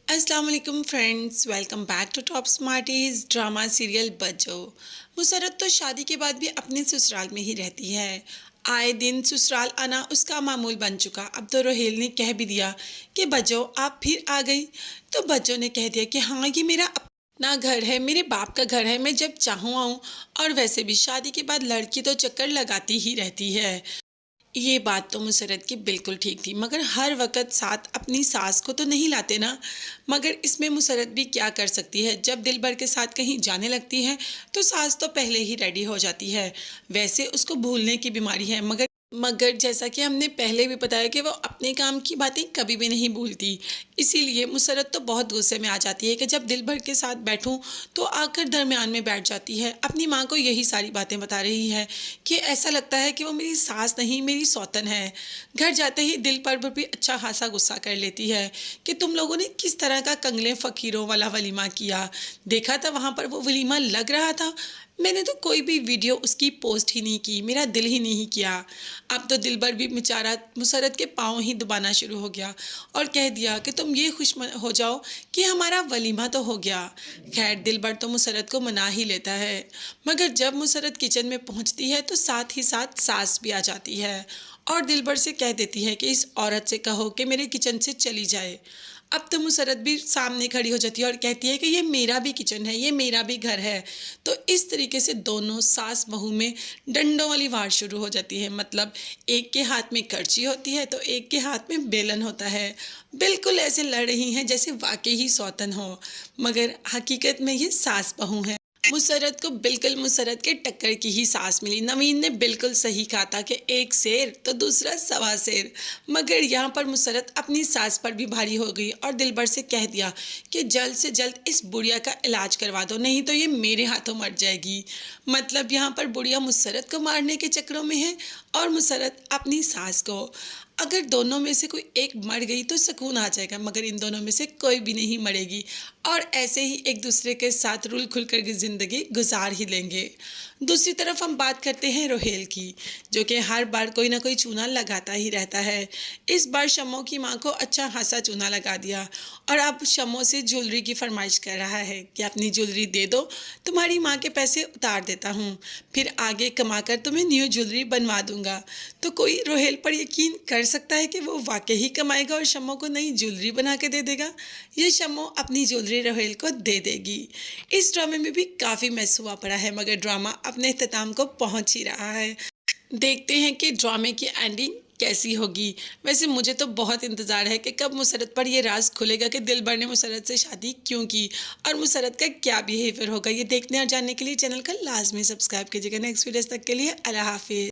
अस्सलाम वालेकुम friends, welcome back to top smarties drama serial Bajjo. Musarrat तो शादी के बाद भी अपने ससुराल में ही रहती है। आए दिन ससुराल आना उसका मामूल बन चुका। अब तो रोहेल ने कह भी दिया कि बज्जो आप फिर आ गई। तो बज्जो ने कह दिया कि हाँ, ये मेरा अपना घर है, मेरे बाप का घर है, मैं जब चाहूँ आऊँ। और वैसे भी शादी के बाद लड़की तो चक्कर लगाती ही रहती है। ये बात तो मुसरत की बिल्कुल ठीक थी, मगर हर वक्त साथ अपनी सास को तो नहीं लाते ना। मगर इसमें मुसरत भी क्या कर सकती है, जब दिल भर के साथ कहीं जाने लगती है तो सास तो पहले ही रेडी हो जाती है। वैसे उसको भूलने की बीमारी है, मगर जैसा कि हमने पहले भी बताया कि वो अपने काम की बातें कभी भी नहीं भूलती। इसीलिए मुसरत तो बहुत गुस्से में आ जाती है कि जब दिल भर के साथ बैठूं तो आकर दरमियान में बैठ जाती है। अपनी माँ को यही सारी बातें बता रही है कि ऐसा लगता है कि वो मेरी सास नहीं, मेरी सौतन है। घर जाते ही दिल पर भी अच्छा खासा गुस्सा कर लेती है कि तुम लोगों ने किस तरह का कंगले फ़कीरों वाला वलीमा किया। देखा था वहाँ पर वो वलीमा लग रहा था, मैंने तो कोई भी वीडियो उसकी पोस्ट ही नहीं की, मेरा दिल ही नहीं किया। अब तो दिलबर भी बेचारा मुसरत के पाँव ही दबाना शुरू हो गया और कह दिया कि तुम ये खुश हो जाओ कि हमारा वलीमा तो हो गया। खैर दिलबर तो मुसरत को मना ही लेता है, मगर जब मुसरत किचन में पहुंचती है तो साथ ही साथ सास भी आ जाती है और दिलबर से कह देती है कि इस औरत से कहो कि मेरे किचन से चली जाए। अब तो मुसरत भी सामने खड़ी हो जाती है और कहती है कि ये मेरा भी किचन है, ये मेरा भी घर है। तो इस तरीके से दोनों सास बहू में डंडों वाली वार शुरू हो जाती है। मतलब एक के हाथ में करची होती है तो एक के हाथ में बेलन होता है। बिल्कुल ऐसे लड़ रही हैं जैसे वाकई ही सौतन हो, मगर हकीकत में ये सास बहू है। मुसरत को बिल्कुल मुसरत के टक्कर की ही सांस मिली। नवीन ने बिल्कुल सही कहा था कि एक शेर तो दूसरा सवा शेर। मगर यहाँ पर मुसरत अपनी सास पर भी भारी हो गई और दिलबर से कह दिया कि जल्द से जल्द इस बुढ़िया का इलाज करवा दो, नहीं तो ये मेरे हाथों मर जाएगी। मतलब यहाँ पर बुढ़िया मुसरत को मारने के चक्करों में है और मुसरत अपनी सास को। अगर दोनों में से कोई एक मर गई तो सुकून आ जाएगा, मगर इन दोनों में से कोई भी नहीं मरेगी और ऐसे ही एक दूसरे के साथ रुल खुल कर की ज़िंदगी गुजार ही लेंगे। दूसरी तरफ हम बात करते हैं रोहेल की, जो कि हर बार कोई ना कोई चूना लगाता ही रहता है। इस बार शम्मो की माँ को अच्छा खासा चूना लगा दिया और अब शम्मो से ज्वेलरी की फरमाइश कर रहा है कि अपनी ज्वेलरी दे दो, तुम्हारी माँ के पैसे उतार देता हूँ, फिर आगे कमाकर तुम्हें न्यू ज्वेलरी बनवा दूंगा। तो कोई रोहेल पर यकीन कर सकता है कि वो वाकई ही कमाएगा और शम्मो को नई ज्वेलरी बना के दे देगा। ये शम्मो अपनी ज्वेलरी रोहेल को दे देगी। इस ड्रामे में भी काफ़ी मैस हुआ पड़ा है, मगर ड्रामा अपने इख्तिताम को पहुंच ही रहा है। देखते हैं कि ड्रामे की एंडिंग कैसी होगी। वैसे मुझे तो बहुत इंतज़ार है कि कब मुसरत पर यह राज खुलेगा कि दिलबर ने मुसरत से शादी क्यों की और मुसरत का क्या बिहेवियर होगा। ये देखने और जानने के लिए चैनल का लाजमी सब्सक्राइब कीजिएगा। नेक्स्ट वीडियोस तक के लिए अल्लाह हाफिज़।